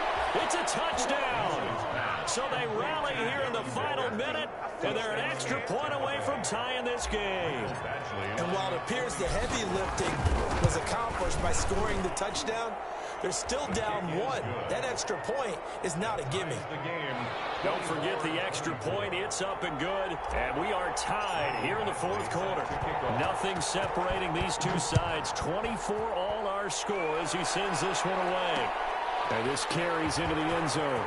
It's a touchdown. So they rally here in the final minute, and they're an extra point away from tying this game. And while it appears the heavy lifting was accomplished by scoring the touchdown, they're still down 1. That extra point is not a gimme. Don't forget the extra point. It's up and good. And we are tied here in the 4th quarter. Nothing separating these two sides. 24 all our score as he sends this one away. And this carries into the end zone.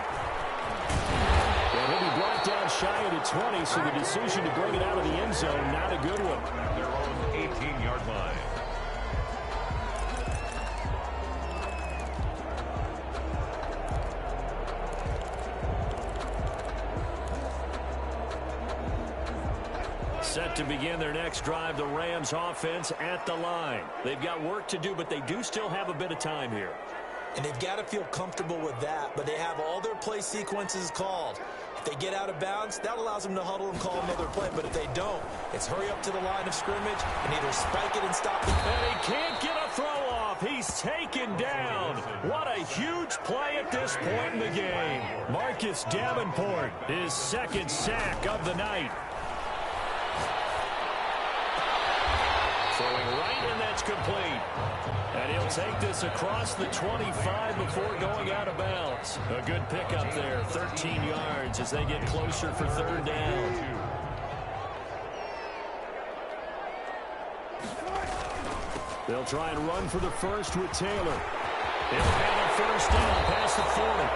And he'll be brought down shy of the 20, so the decision to bring it out of the end zone, not a good one. Their own 18-yard line. Set to begin their next drive, the Rams offense at the line. They've got work to do, but they do still have a bit of time here. And they've got to feel comfortable with that, but they have all their play sequences called. If they get out of bounds, that allows them to huddle and call another play. But if they don't, it's hurry up to the line of scrimmage and either spike it and stop it. And he can't get a throw off. He's taken down. What a huge play at this point in the game. Marcus Davenport, his 2nd sack of the night. Throwing right, and that's complete. And he'll take this across the 25 before going out of bounds. A good pickup there, 13 yards as they get closer for 3rd down. They'll try and run for the first with Taylor. He'll have a 1st down past the 40.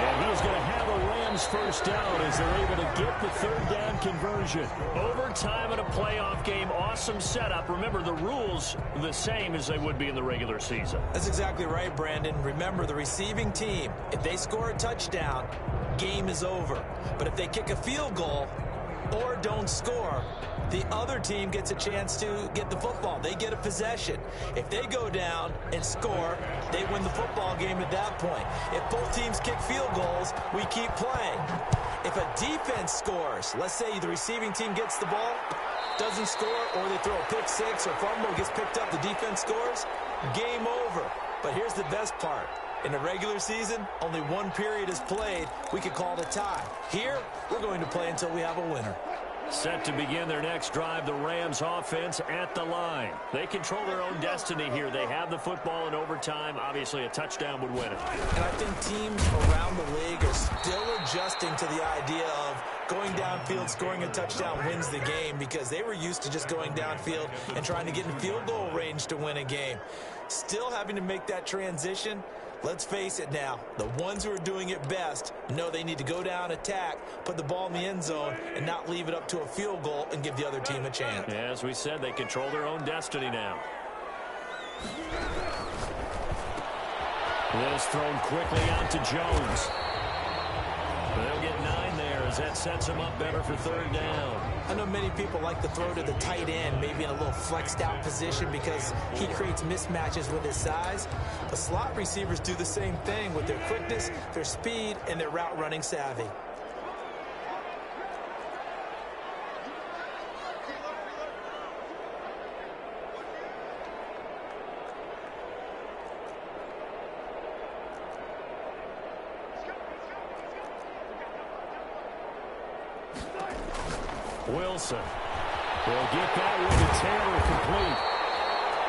And he's going to have a Rams first down as they're able to get the 3rd down conversion. Overtime in a playoff game, awesome setup. Remember, the rules the same as they would be in the regular season. That's exactly right, Brandon. Remember, the receiving team, if they score a touchdown, game is over. But if they kick a field goal or don't score, the other team gets a chance to get the football. They get a possession. If they go down and score, they win the football game at that point. If both teams kick field goals, we keep playing. If a defense scores, let's say the receiving team gets the ball, doesn't score, or they throw a pick 6 or fumble, gets picked up, the defense scores, game over. But here's the best part. In the regular season, only 1 period is played. We could call it a tie. Here, we're going to play until we have a winner. Set to begin their next drive, the Rams offense at the line. They control their own destiny here. They have the football in overtime. Obviously, a touchdown would win it. And I think teams around the league are still adjusting to the idea of going downfield, scoring a touchdown wins the game because they were used to just going downfield and trying to get in field goal range to win a game. Still having to make that transition. Let's face it now, the ones who are doing it best know they need to go down, attack, put the ball in the end zone, and not leave it up to a field goal and give the other team a chance. Yeah, as we said, they control their own destiny now. This thrown quickly out to Jones. They'll get 9 there as that sets them up better for third down. I know many people like to throw to the tight end, maybe in a little flexed out position because he creates mismatches with his size. But slot receivers do the same thing with their quickness, their speed, and their route running savvy. Wilson will get that one to Taylor complete.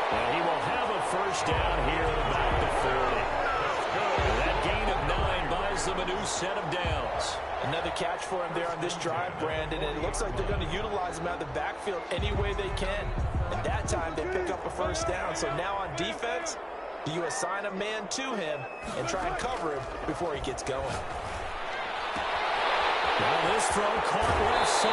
And he will have a first down here at about the 40. That gain of 9 buys them a new set of downs. Another catch for him there on this drive, Brandon, and it looks like they're going to utilize him out of the backfield any way they can. At that time, they pick up a first down. So now on defense, do you assign a man to him and try and cover him before he gets going? Well, this throw caught left side.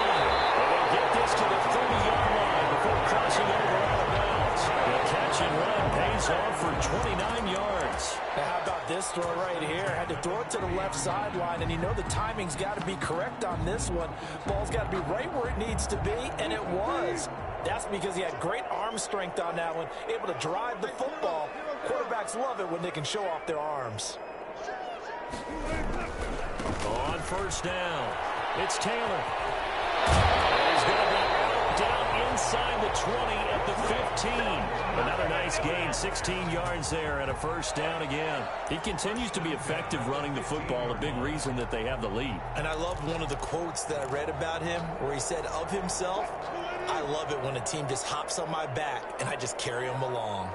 And they'll get this to the 30-yard line before crossing over out of bounds. The catch and run pays off for 29 yards. Now, how about this throw right here? Had to throw it to the left sideline, and you know the timing's got to be correct on this one. Ball's got to be right where it needs to be, and it was. That's because he had great arm strength on that one, able to drive the football. Quarterbacks love it when they can show off their arms. On first down, it's Taylor. He's going to be out down inside the 20 at the 15. Another nice gain, 16 yards there and a first down again. He continues to be effective running the football, a big reason that they have the lead. And I loved one of the quotes that I read about him where he said of himself, "I love it when a team just hops on my back and I just carry them along."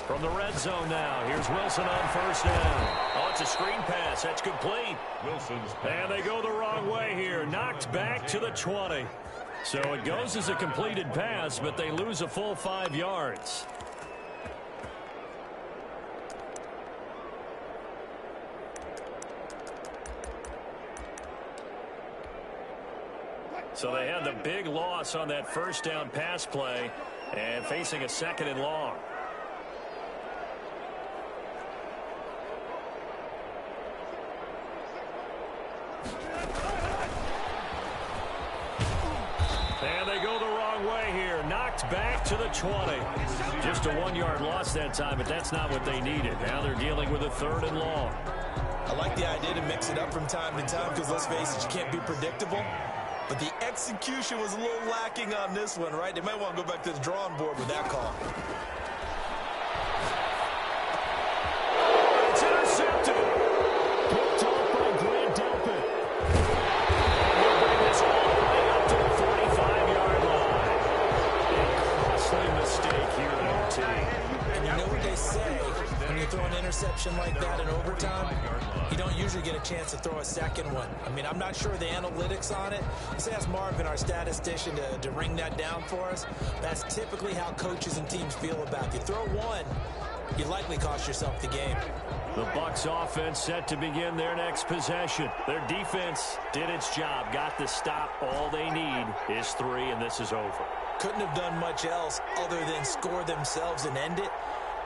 From the red zone now, here's Wilson on first down. Oh, it's a screen pass. That's complete. Wilson's And they go the wrong way here. Knocked back to the 20. So it goes as a completed pass, but they lose a full 5 yards. So they had the big loss on that first down pass play and facing a second and long. And they go the wrong way here. Knocked back to the 20. Just a 1-yard loss that time, but that's not what they needed. Now they're dealing with a third and long. I like the idea to mix it up from time to time because, let's face it, you can't be predictable. But the execution was a little lacking on this one, right? They might want to go back to the drawing board with that call. It's intercepted. Picked off by Grant Delpit. And he'll bring this all the way up to the 45-yard line. A costly mistake here at OT. And you know what they say, when you throw an interception like that in overtime, you don't usually get a chance to throw a second one. I mean, I'm not sure the analytics on it. Let's ask Marvin, our statistician, to ring that down for us. That's typically how coaches and teams feel about it. You throw one, you likely cost yourself the game. The Bucs offense set to begin their next possession. Their defense did its job, got the stop. All they need is 3, and this is over. Couldn't have done much else other than score themselves and end it.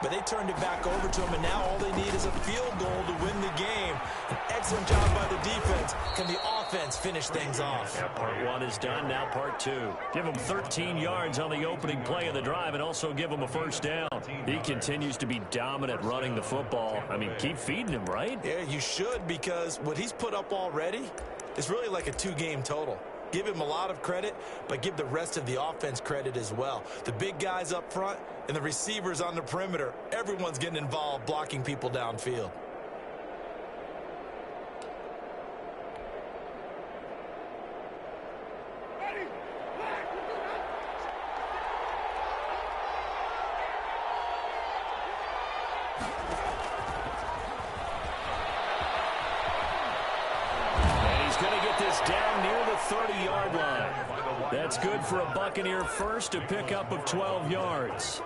But they turned it back over to him, and now all they need is a field goal to win the game. An excellent job by the defense. Can the offense finish things off? Yeah, part 1 is done, now part 2. Give him 13 yards on the opening play of the drive and also give him a first down. He continues to be dominant running the football. I mean, keep feeding him, right? Yeah, you should, because what he's put up already is really like a 2-game total. Give him a lot of credit, but give the rest of the offense credit as well. The big guys up front and the receivers on the perimeter, everyone's getting involved blocking people downfield. That's good for a Buccaneer first, a pickup of 12 yards.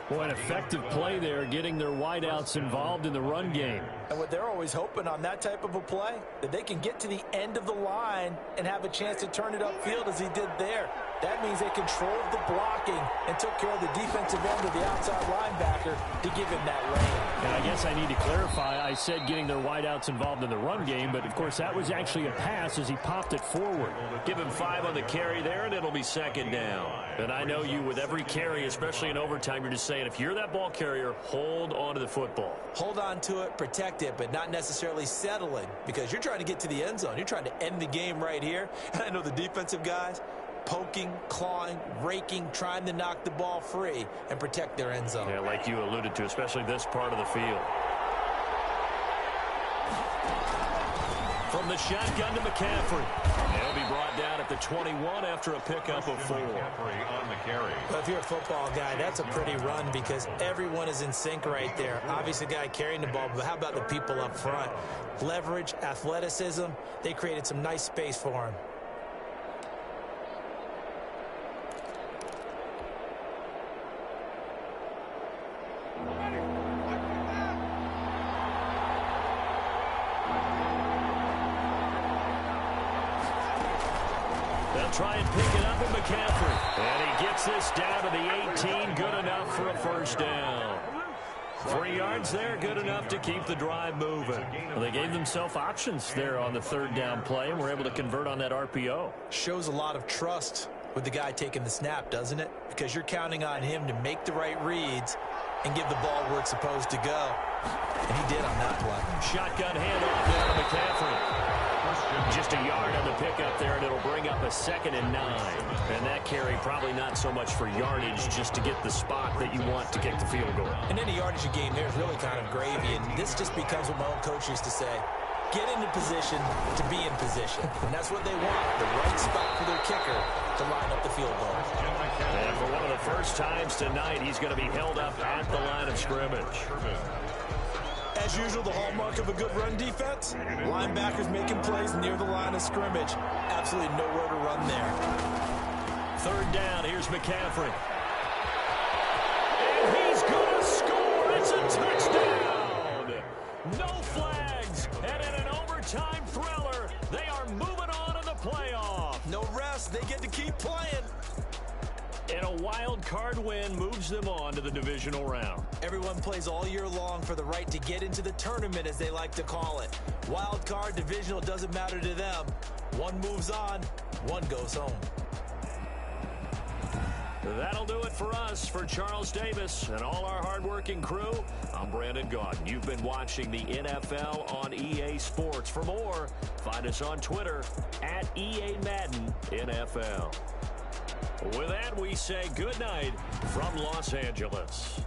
Boy, an effective play there, getting their wideouts involved in the run game. And what they're always hoping on that type of a play, that they can get to the end of the line and have a chance to turn it upfield as he did there. That means they controlled the blocking and took care of the defensive end of the outside linebacker to give him that lane. And I guess I need to clarify, I said getting their wideouts involved in the run game, but of course that was actually a pass as he popped it forward. Give him 5 on the carry there, and it'll be second down. And I know you, with every carry, especially in overtime, you're just saying, if you're that ball carrier, hold on to the football. Hold on to it, protect it, but not necessarily settling, because you're trying to get to the end zone. You're trying to end the game right here. And I know the defensive guys, poking, clawing, raking, trying to knock the ball free and protect their end zone. Yeah, like you alluded to, especially this part of the field. From the shotgun to McCaffrey. He'll be brought down at the 21 after a pickup of 4. On the carry. Well, if you're a football guy, that's a pretty run because everyone is in sync right there. Obviously, the guy carrying the ball, but how about the people up front? Leverage, athleticism, they created some nice space for him. Try and pick it up with McCaffrey. And he gets this down to the 18. Good enough for a first down. 3 yards there, good enough to keep the drive moving. Well, they gave themselves options there on the third down play and were able to convert on that RPO. Shows a lot of trust with the guy taking the snap, doesn't it? Because you're counting on him to make the right reads and give the ball where it's supposed to go. And he did on that play. Shotgun handoff there to McCaffrey. Just a yard on the pickup there, and it'll bring up a 2nd and 9. And that carry probably not so much for yardage, just to get the spot that you want to kick the field goal. And any yardage you gain there is really kind of gravy, and this just becomes what my old coach used to say. Get into position to be in position. And that's what they want, the right spot for their kicker to line up the field goal. And for one of the first times tonight, he's going to be held up at the line of scrimmage. As usual, the hallmark of a good run defense, linebackers making plays near the line of scrimmage. Absolutely nowhere to run there. 3rd down, here's McCaffrey. And he's going to score. It's a touchdown. No flags. And in an overtime thriller, they are moving on in the playoff. No rest. They get to keep playing. And a wild card win moves them on to the divisional round. Everyone plays all year long for the right to get into the tournament, as they like to call it. Wild card, divisional, doesn't matter to them. One moves on, one goes home. That'll do it for us. For Charles Davis and all our hardworking crew, I'm Brandon Gaudin. You've been watching the NFL on EA Sports. For more, find us on Twitter at EA Madden NFL. With that, we say good night from Los Angeles.